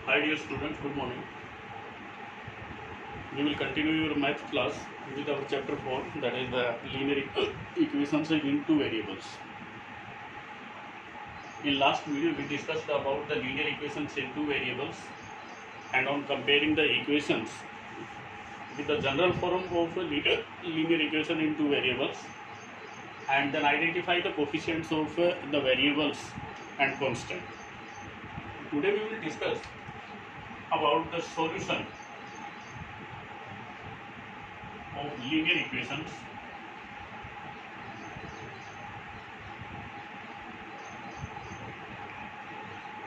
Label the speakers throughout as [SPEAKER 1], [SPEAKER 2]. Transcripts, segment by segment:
[SPEAKER 1] Hi dear students, good morning. We will continue your math class with our chapter 4, that is the linear equations in two variables. In last video we discussed about the linear equations in two variables and on comparing the equations with the general form of a linear equation in two variables and then identify the coefficients of the variables and constant. Today we will discuss about the solution of linear equations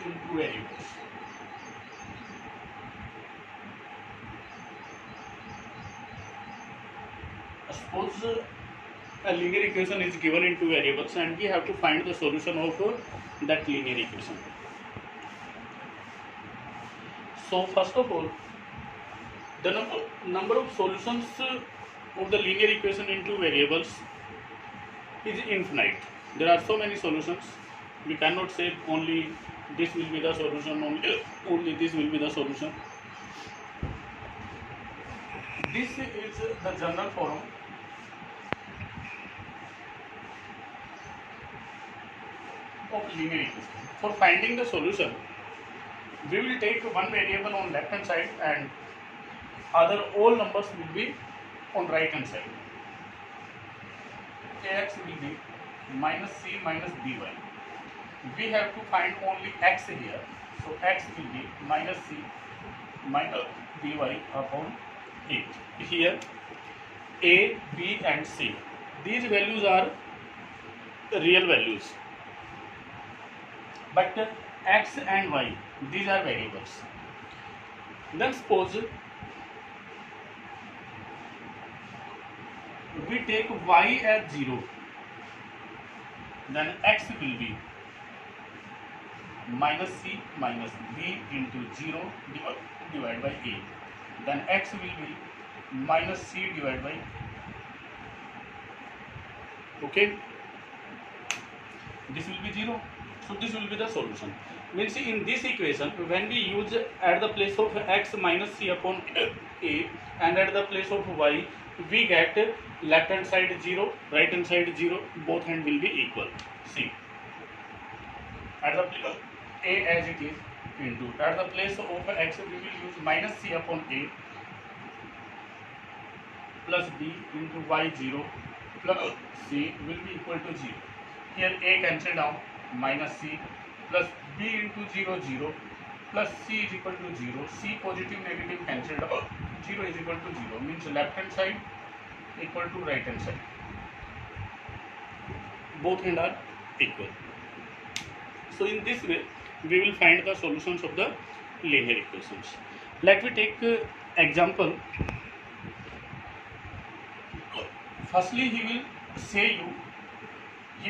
[SPEAKER 1] in two variables. Suppose a linear equation is given in two variables and we have to find the solution of that linear equation. So first of all, the number of solutions of the linear equation in two variables is infinite. There are so many solutions. We cannot say only this will be the solution, only this will be the solution. This is the general form of linear equation. For finding the solution, we will take one variable on left hand side and other all numbers will be on right hand side. Ax will be minus c minus by. We have to find only x here, so x will be minus c minus by upon 8. Here a, b and c, these values are real values, but x and y, these are variables. Then suppose we take y as 0, then x will be minus c minus b into 0 divided by a, then x will be minus c divided by, okay, this will be 0. So this will be the solution. Means in this equation, when we use at the place of x minus c upon a and at the place of y, we get left hand side 0, right hand side 0, both hand will be equal. See, at the place a as it is into, at the place of x we will use minus c upon a plus b into y 0 plus c will be equal to 0. Here a cancel down, minus c plus b into 0 0 plus c is equal to 0. C positive negative cancelled out, 0 is equal to 0, means left hand side equal to right hand side, both hand are equal. So in this way we will find the solutions of the linear equations. Let me take example. Firstly he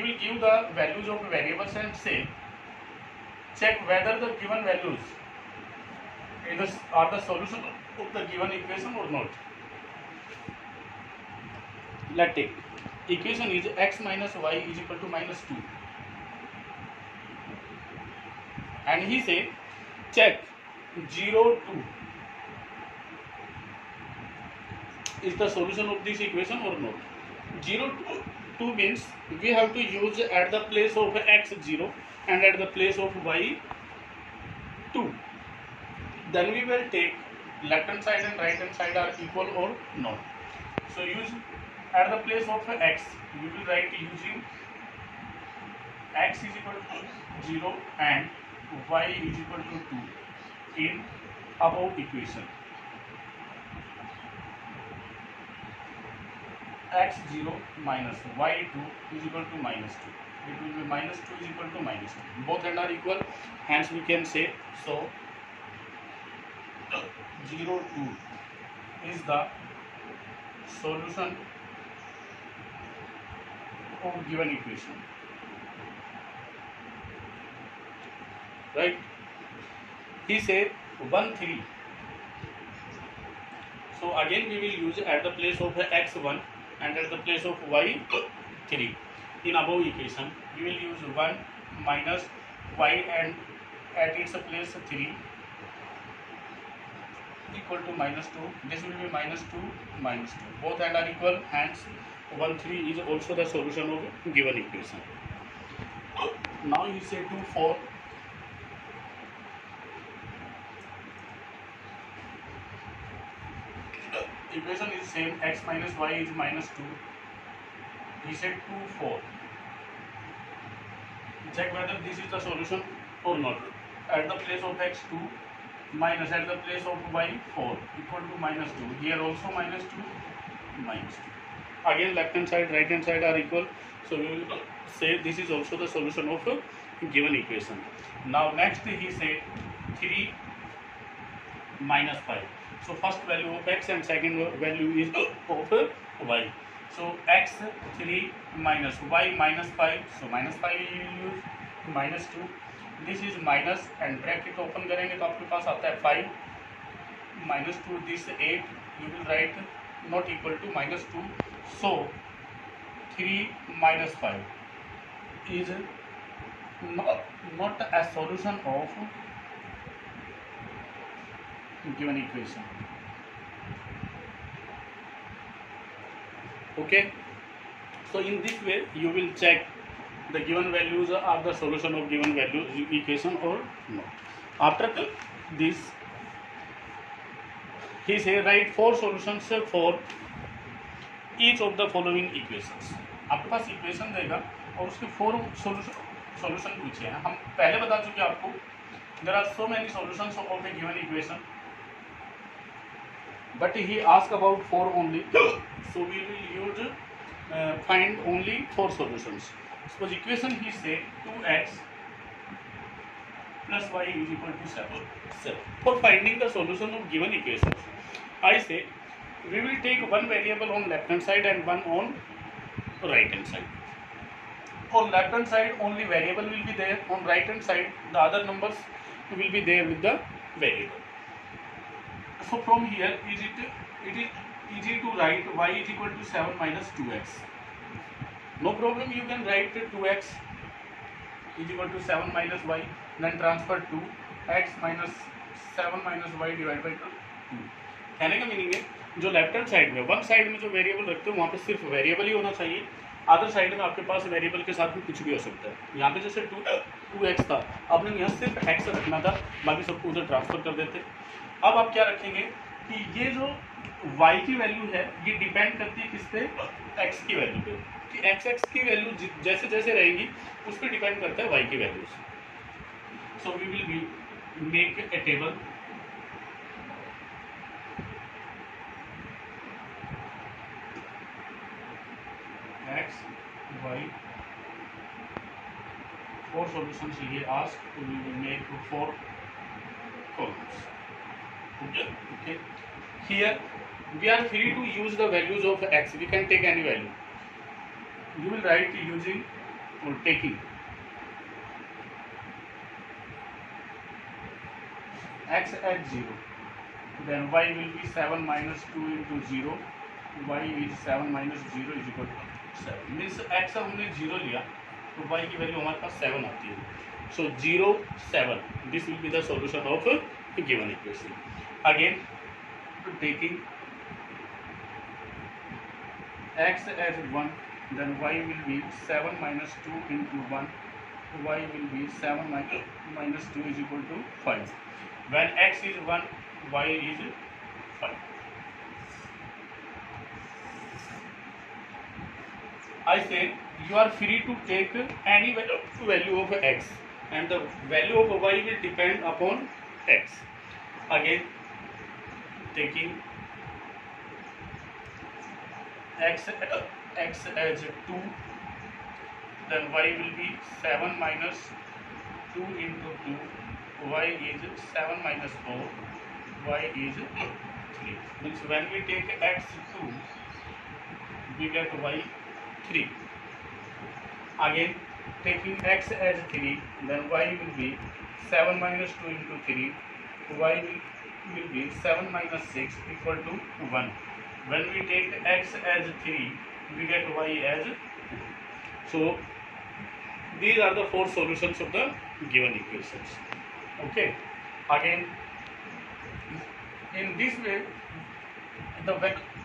[SPEAKER 1] will give the values of variables and say check whether the given values are the solution of the given equation or not. Let's take equation is x minus y is equal to minus 2, and he say check 0 2 is the solution of this equation or not. 0 2 means we have to use at the place of x 0 and at the place of y 2. Then we will take left hand side and right hand side are equal or not. So use at the place of x, we will write using x is equal to 0 and y is equal to 2 in above equation. X 0 minus y 2 is equal to minus 2. It will be minus 2 is equal to minus 2. Both ends are equal, hence we can say, so 0 2 is the solution of given equation. Right? He say 1 3. So again we will use at the place of x 1 and at the place of y 3. In above equation we will use 1 minus y and at its place 3 equal to minus 2. This will be minus 2, minus 2. Both ends are equal, hence 1, 3 is also the solution of given equation. Now you say 2, 4. Equation is same, x minus y is minus 2. He said 2, 4. Check whether this is the solution or not. At the place of x 2 minus at the place of y 4 equal to minus 2. Here also minus 2, minus 2. Again left hand side, right hand side are equal. So we will say this is also the solution of a given equation. Now next he said 3 minus 5. So first value of x and second value is of y. So x 3 minus y minus 5. So minus 5 you will use minus 2. This is minus and bracket open करेंगे तो आपके पास आता है 5 minus 2. This 8 you will write not equal to minus 2. So 3 minus 5 is not a solution of given equation. Okay, so in this way you will check the given values are the solution of given value equation or not. After this he say write 4 solutions for each of the following equations. आपके पास equation देगा और उसके 4 solution पूछे हैं. हम पहले बता चुके आपको there are so many solutions of a given equation, but he asked about 4 only. So we will use find only 4 solutions. Suppose equation he said 2x plus y is equal to 7. For finding the solution of given equations, I say we will take one variable on left hand side and one on right hand side. On left hand side only variable will be there. On right hand side the other numbers will be there with the variable. So from here it is easy to write y is equal to 7 minus 2x. No problem, you can write 2x is equal to 7 minus y, then transfer to x minus 7 minus y divided by 2. कहने का meaning है जो left hand side में one side में जो variable रखते हो वहाँ पे सिर्फ वेरिएबल ही होना चाहिए. अदर साइड में आपके पास वेरिएबल के साथ भी कुछ भी हो सकता है. यहाँ पे जैसे 2x था, आपने यहाँ सिर्फ x रखना था, बाकी सबको उधर ट्रांसफर कर देते. अब आप क्या रखेंगे कि ये जो y की वैल्यू है ये डिपेंड करती है किस पे, x की वैल्यू पे. कि x की वैल्यू जैसे जैसे रहेगी उस पर डिपेंड करता है y की values. So we will make a table. x y 4 solutions he asked. We will make 4 columns. Okay. Here we are free to use the values of x. We can take any value. You will write using or taking x at 0, then y will be 7 minus 2 into 0. Y is 7 minus 0 is equal to 7. Means x हमने 0 लिया तो y की value हमारे पास 7 आती है. So 0, 7. This will be the solution of a given equation. Again taking x as 1, then y will be 7 minus 2 into 1. Y will be 7 minus 2 is equal to 5. When x is 1, y is 5. I say you are free to take any value of x and the value of y will depend upon x. Again taking x as 2, then y will be 7 minus 2 into 2. Y is 7 minus 4. Y is 3. Means when we take x 2, we get y 3. Again taking x as 3, then y will be 7 minus 2 into 3. Y will be 7 minus 6 equal to 1. When we take x as 3, we get y as 2. So these are the 4 solutions of the given equations. Okay. Again In this way, the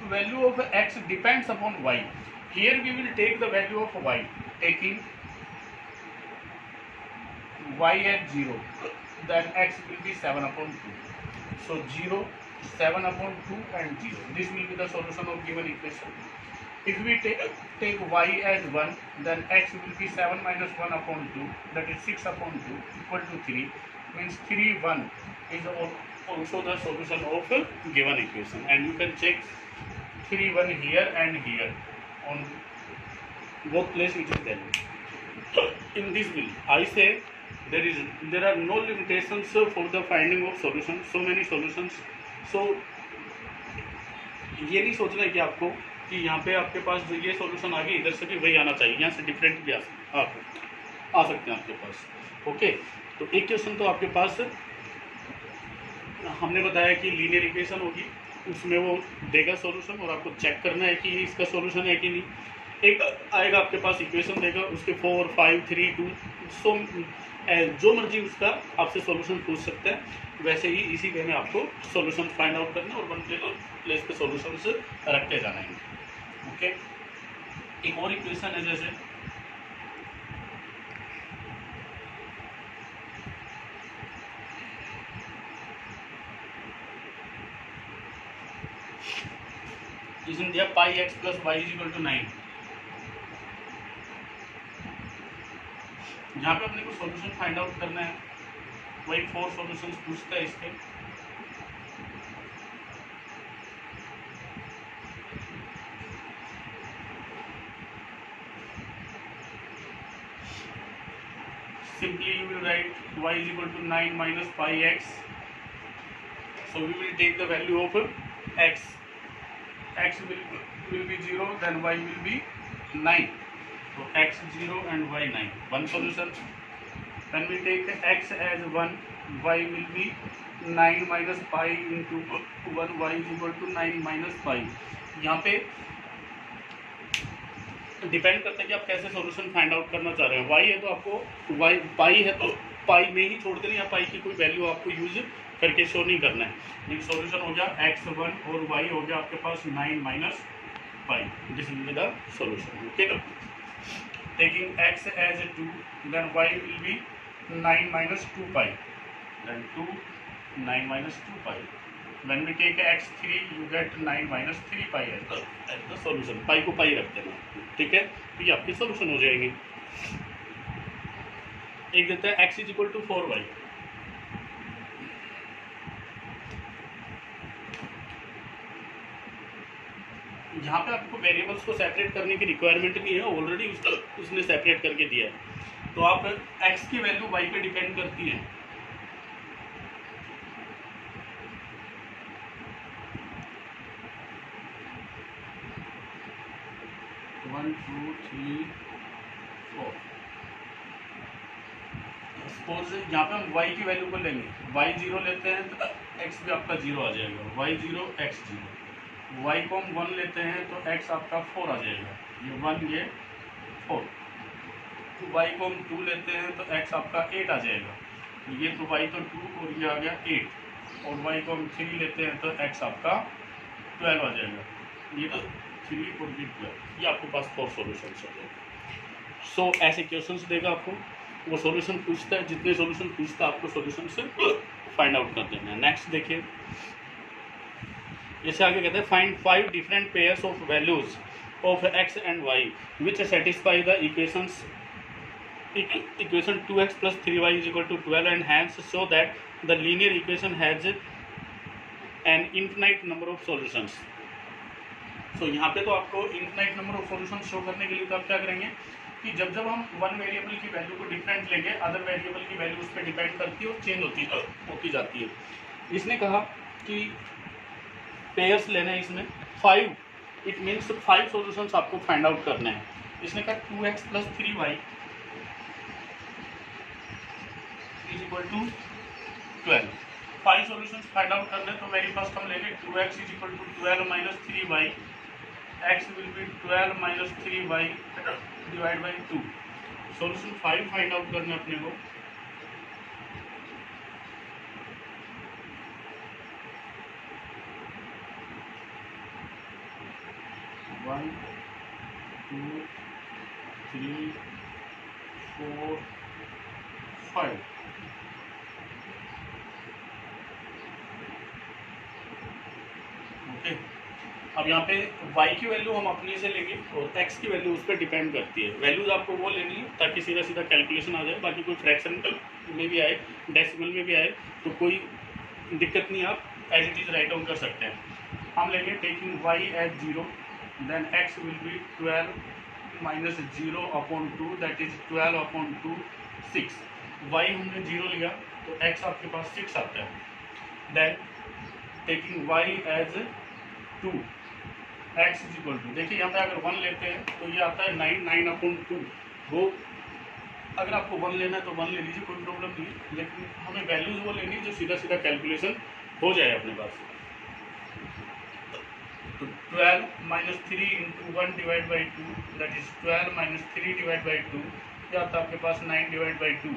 [SPEAKER 1] value of x depends upon y. Here we will take the value of y, taking y at 0, then x will be 7 upon 2. So 0, 7 upon 2 and 0. This will be the solution of given equation. If we take y as 1, then x will be 7 minus 1 upon 2, that is 6 upon 2 equal to 3, means 3, 1 is also the solution of given equation. And you can check 3, 1 here and here, on both place it is there. In this will, I say there are no limitations for the finding of solution, so many solutions. So ये नहीं सोचना है कि आपको कि यहाँ पे आपके पास जो ये सॉल्यूशन आ गया इधर से भी वही आना चाहिए, यहाँ से डिफरेंट भी आ सकते हैं आपके पास। ओके, तो एक क्वेश्चन तो आपके पास हमने बताया कि लीनियर इक्वेशन होगी, उसमें वो देगा सॉल्यूशन और आपको चेक करना है कि इसका सॉल्यूशन है कि नहीं। एक आएगा आपके पास इक्वेशन देगा, उसके 4, 5, 3, 2 सो जो मर्जी उसका आपसे सॉल्यूशन पूछ सकता है। वैसे ही इसी वे में आपको सॉल्यूशन फाइंड आउट करना और वन प्लेस पे सॉल्यूशंस रखते जाना है। ओके, एक और इक्वेशन है, जैसे इसमें दिया पाई x plus y is equal to 9। यहाँ पे अपने को सॉल्यूशन फाइंड आउट करना है, वही 4 सॉल्यूशंस पूछता है इसके। Simply you will write y is equal to 9 minus pi x. So we will take the value of x. X will be 0, then y will be 9. So x 0 and y 9. One solution. When we take x as 1, y will be 9 minus pi into 1. Y is equal to 9 minus pi. यहाँ पे depend करता है कि आप कैसे solution find out करना चाह रहे हैं। y है तो आपको y, पाई है तो पाई में ही छोड़ देना, या पाई की कोई वैल्यू आपको यूज करके शो नहीं करना है। एक सॉल्यूशन हो गया x1 और y हो गया आपके पास 9 minus pi. This will be the solution. Okay, taking x as 2, then y will be 9 minus 2 pi, then 2 9 minus 2 pi. When we take x3, you get 9 minus 3 pi as the solution. पाई को पाई रख देना, ठीक है, तो ये आपके solution हो जाएंगे। एक देता है x is equal to 4y। यहाँ पे आपको वेरिएबल्स को सेपरेट करने की रिक्वायरमेंट नहीं है, ऑलरेडी उसने सेपरेट करके दिया है। तो आप x की वैल्यू y पे डिपेंड करती है। सपोज यहाँ पे हम y की वैल्यू को लेंगे, y 0 लेते हैं तो x भी आपका 0 आ जाएगा, y 0 x 0। y को हम 1 लेते हैं तो x आपका 4 आ जाएगा, ये 1 ये 4। तो y को हम 2 लेते हैं तो x आपका 8 आ जाएगा, ये तो y तो 2 और ये आ गया 8। और y को हम 3 लेते हैं तो x आपका 12 आ जाएगा, ये तो 3 और ये 12। ये आपके पास 4 सॉल्यूशंस हो जाएंगे। सो ऐसे क्वेश्चंस देगा आपको, वो सॉल्यूशन पूछता है, जितने सॉल्यूशन पूछता है आपको सॉल्यूशन से फाइंड आउट कर देना है। नेक्स्ट देखिए, जैसे आगे कहते हैं find 5 different pairs of values of x and y which satisfy the equation 2x plus 3y is equal to 12 and hence show that the linear equation has an infinite number of solutions. So यहाँ पे तो आपको infinite number of solution show करने के लिए तो आप क्या करेंगे कि जब जब हम वन वेरिएबल की वैल्यू को डिफरेंट लेंगे, अदर वेरिएबल की वैल्यू उस पर डिपेंड करती है और चेंज होती जाती है। इसने कहा कि पेयर्स लेने हैं इसमें 5, इट मीन्स 5 सॉल्यूशंस आपको फाइंड आउट करने हैं। इसने कहा 2x plus 3y is equal to 12। 5 solutions find out करने, तो वेरी फर्स्ट हम लेंगे 2x is equal to 12 minus 3y, x will be 12 minus 3y divide by 2। Solution 5 find out करना अपने को। 1 2 3 4 5। ओके, अब यहाँ पे y की वैल्यू हम अपनी से लेंगे और x की वैल्यू उस पर डिपेंड करती है। वैल्यूज आपको वो लेनी है ताकि सीधा सीधा कैलकुलेशन आ जाए। बाकी कोई फ्रैक्शन में भी आए, डेसिमल में भी आए तो कोई दिक्कत नहीं, आप as it is write down कर सकते हैं। हम लेंगे taking y as 0, then x will be 12 minus 0 upon 2, that is 12 upon 2 6। y हमने 0 लिया तो x आपके पास 6 आता है। Then taking y as 2, x is equal to, देखिए यहाँ पे अगर 1 लेते हैं तो ये आता है 9, 9 अपॉन 2। वो अगर आपको 1 लेना है तो 1 ले लीजिए, कोई प्रॉब्लम नहीं है, लेकिन हमें वैल्यूज वो लेनी है जो सीधा सीधा कैलकुलेशन हो जाए अपने पास। तो 12 minus 3 into 1 divide by 2, that is 12 minus 3 divide by 2, क्या आता है आपके पास 9 डिवाइड बाई 2।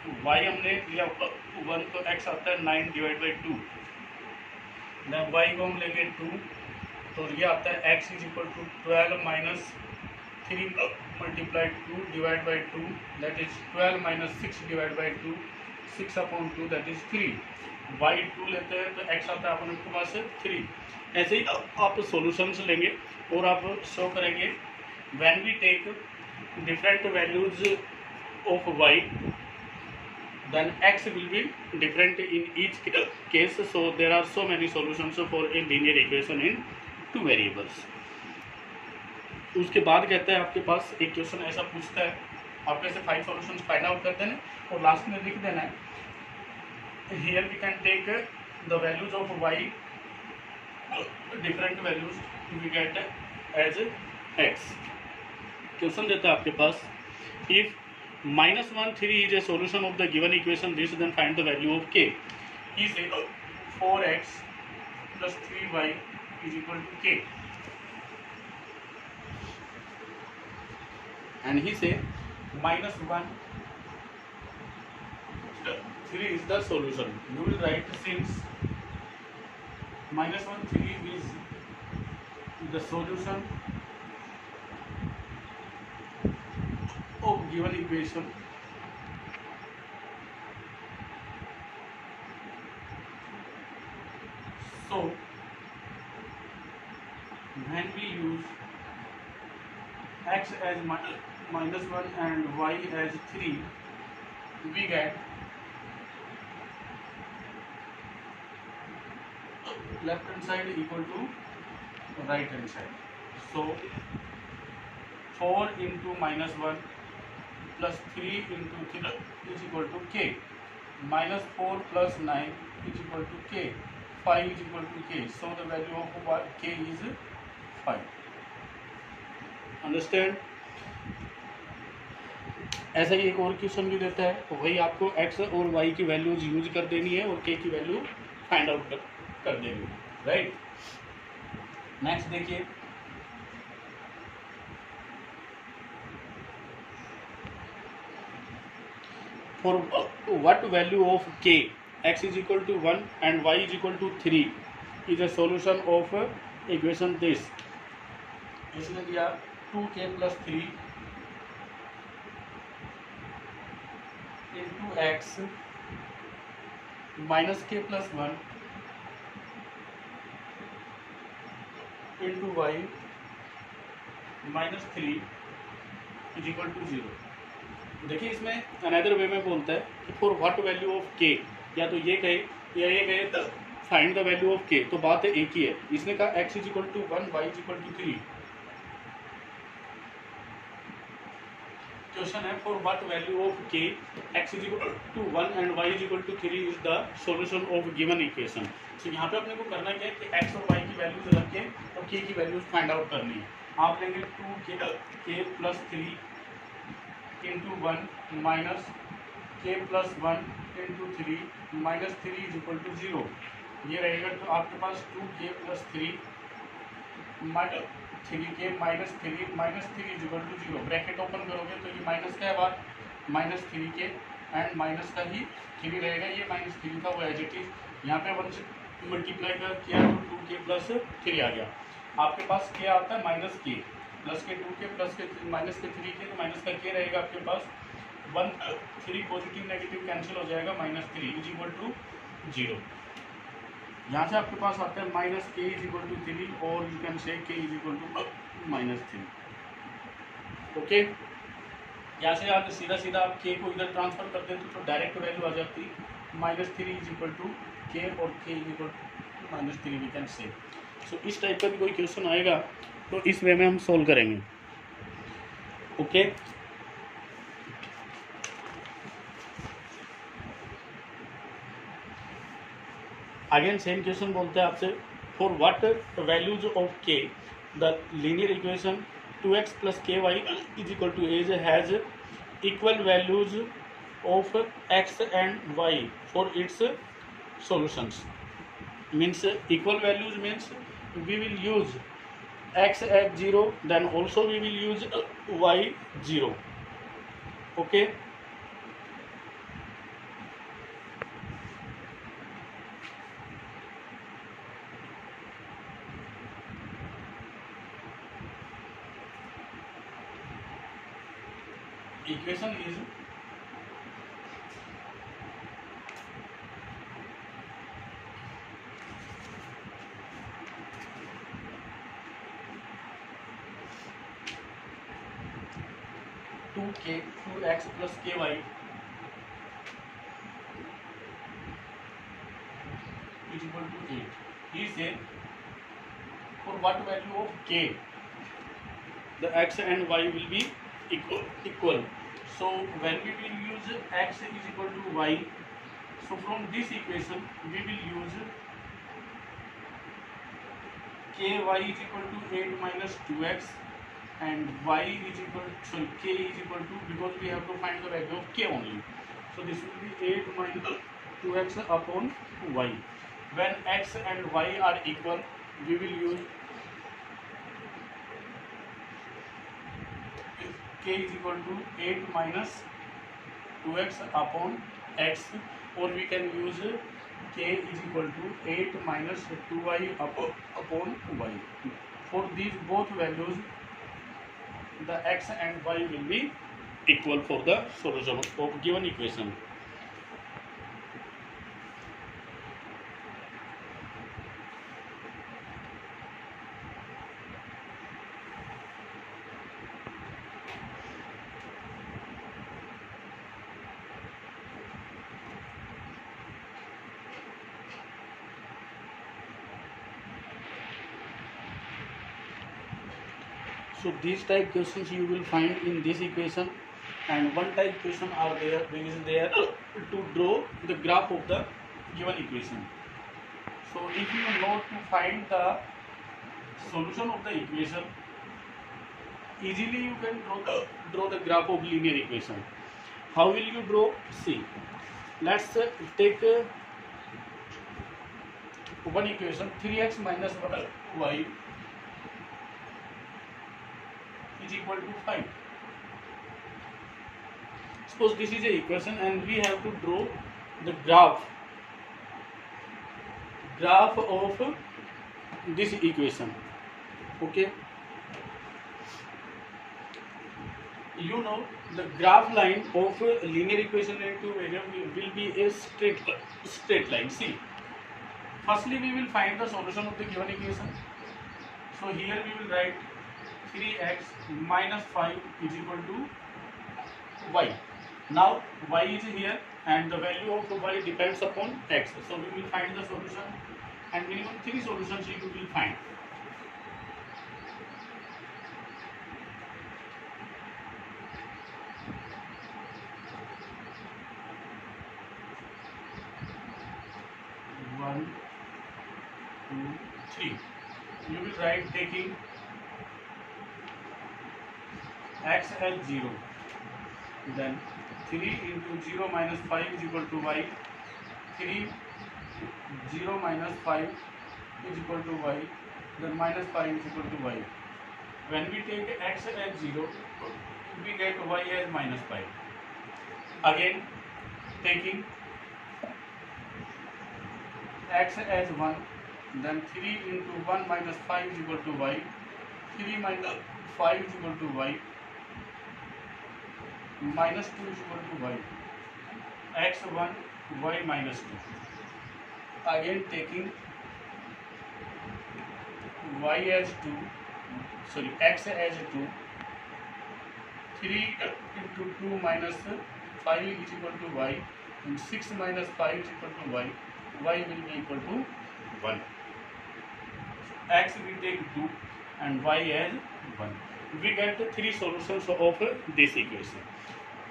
[SPEAKER 1] तो y हमने लिया 1 तो x आता है 9 डिवाइड बाई 2। देन y को हम लेंगे 2 तो ये आता है x is equal to 12 minus 3 multiplied 2 divide by 2, that is 12 minus 6 divide by 2, 6 upon 2 that is 3। y 2 लेते हैं तो x आता है अपने पास 3। ऐसे ही आप सॉल्यूशंस लेंगे और आप शो करेंगे when we take different values of y then x will be different in each case, so there are so many solutions for a linear equation in two variables। उसके बाद कहता है आपके पास एक क्वेश्चन ऐसा पूछता है, आपके से 5 सॉल्यूशंस फाइंड आउट कर देना और लास्ट में लिख देना है here we can take the values of y, different values we get as x। Question देता है आपके पास if -1 3 is a solution of the given equation this, then find the value of k। He say 4x plus 3y is equal to k, and he say -1 3 is the solution। You will write since -1 3 is the solution of given equation, so when we use x as -1 and y as 3, we get left hand side equal to right hand side। So 4 into -1 plus 3 into 3 is equal to k, minus 4 plus 9 is equal to k, 5 is equal to k, so the value of k is 5। Understand. ऐसा ही एक और question भी देता है, तो वही आपको x और y की वैल्यूज यूज कर देनी है और k की वैल्यू फाइंड आउट कर देनी है, राइट। नेक्स्ट देखिए, for what value of k x is equal to 1 and y is equal to 3 is a solution of equation this। इसने दिया 2k plus 3 into x minus k plus 1 into y minus 3 is equal to 0। देखिए इसमें another way में बोलता है कि for what value of के, या तो ये कहे या ये कहे फाइंड द वैल्यू ऑफ के, तो बात है एक ही है। इसने कहा x is equal to 1 y is equal to 3। Question है for what value of k x is equal to 1 and y is equal to 3 is the solution of given equation. तो यहाँ पे अपने को करना क्या है कि x और y की वैल्यूज रख के और k की वैल्यूज फाइंड आउट करनी है। आप लेंगे 2k plus 3 into 1 minus k plus 1 into 3 minus 3 is equal to 0। ये रहेगा तो आपके पास 2k plus 3 3k minus 3 is equal to 0। Bracket open करोगे तो ये माइनस का है बार माइनस 3k एंड माइनस का ही 3 रहेगा, ये माइनस 3 था वो एज इट इज। यहाँ पे 1 से मल्टीप्लाई किया तो 2k प्लस 3 आ गया। आपके पास k आता है माइनस के, प्लस के 2k प्लस के माइनस के 3k, तो माइनस का k रहेगा आपके पास 1 3 पॉजिटिव नेगेटिव कैंसिल हो जाएगा, -3 इज इक्वल टू 0। यहाँ से आपके पास आता है माइनस के इज इक्वल टू 3 और यू कैन से के इज इक्वल टू -3। ओके, यहाँ से आप सीधा सीधा आप के को इधर ट्रांसफर कर देते तो डायरेक्ट वैल्यू आ जाती -3 इज इक्वल टू के और k is equal to -3 we can say. So इस टाइप का भी कोई क्वेश्चन आएगा तो इस वे में हम सोल्व करेंगे। ओके, अगेन सेम क्वेश्चन बोलते हैं आपसे, for what values of k the linear equation 2x plus k y is equal to as has equal values of x and y for its solutions। means equal values means we will use x at 0, then also we will use y 0। okay, equation is 2x plus ky is equal to 8। He said for what value of k the x and y will be equal। So when we will use x is equal to y, so from this equation we will use ky is equal to 8 minus 2x and y is equal to k is equal to, because we have to find the value of k only, so this will be 8 minus 2x upon y। when x and y are equal we will use k is equal to 8 minus 2x upon x, or we can use k is equal to 8 minus 2y upon y। for these both values the x and y will be equal for the solution of given equation। So these type questions you will find in this equation, and one type question are there which is there to draw the graph of the given equation। So if you know to find the solution of the equation, easily you can draw the graph of linear equation। How will you draw? See, let's take one equation 3x minus y is equal to 5। Suppose this is a equation and we have to draw the graph of this equation। okay, you know the graph line of linear equation and two variable will be a straight line। See, firstly we will find the solution of the given equation, so here we will write 3x minus 5 is equal to y। now y is here and the value of y depends upon x, so we will find the solution and minimum 3 solutions you will find। One, 2, 3, you will write taking x as 0, then 3 into 0 minus 5 is equal to y, 3 0 minus 5 is equal to y, then minus 5 is equal to y। when we take x as 0 we get y as minus 5। again taking x as 1, then 3 into 1 minus 5 is equal to y, 3 minus 5 is equal to y, minus 2 is equal to y, x1 y minus 2. Again taking y as 2, sorry, x as 2, 3 into 2 minus 5 is equal to y, and 6 minus 5 is equal to y will be equal to 1. X we take 2 and y as 1. We get the 3 solutions of this equation.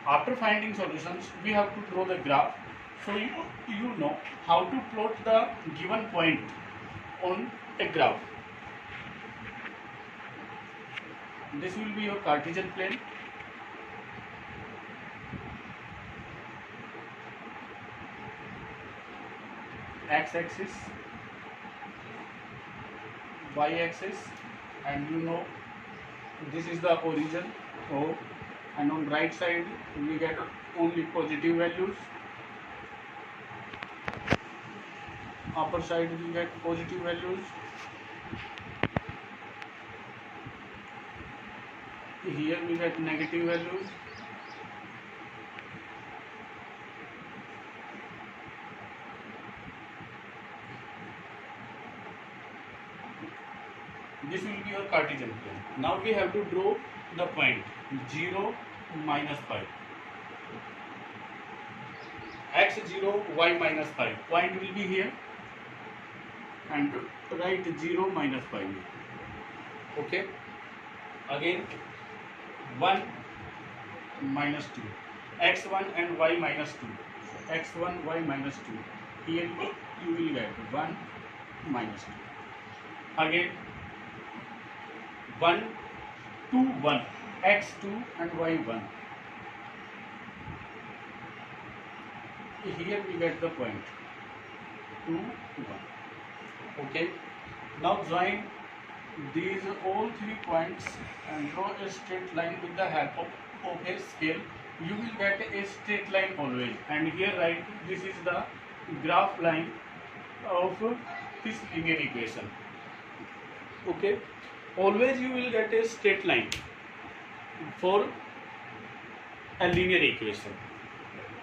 [SPEAKER 1] After finding solutions, we have to draw the graph. So you know how to plot the given point on a graph. This will be your Cartesian plane. X-axis, y-axis, and you know this is the origin O, and on right side we get only positive values, upper side we get positive values, here we get negative values, this will be your Cartesian plane. Now we have to draw the point 0, minus 5. X0, y minus 5. Point will be here, and write 0, minus 5. Okay. Again 1, minus 2. X1 and y minus 2. X1, y minus 2. Here you will get 1, minus 2. Again 1, 2, 1, x2 and y1. Here we get the point 2, 1. Okay. Now join these all 3 points and draw a straight line with the help of a scale. You will get a straight line always. And here write this is the graph line of this linear equation. Okay. Always you will get a straight line for a linear equation.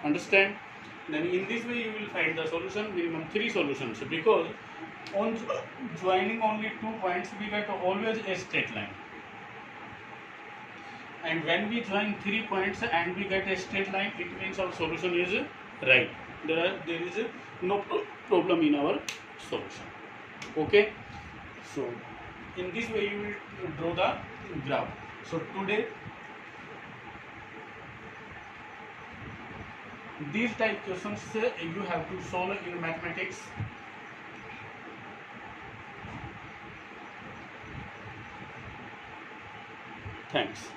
[SPEAKER 1] Understand? Then in this way you will find the solution, minimum 3 solutions, because on joining only 2 points we get always a straight line. And when we join 3 points and we get a straight line, it means our solution is right. There is no problem in our solution. Okay. So in this way you will draw the graph. So today these type questions you have to solve in mathematics. Thanks.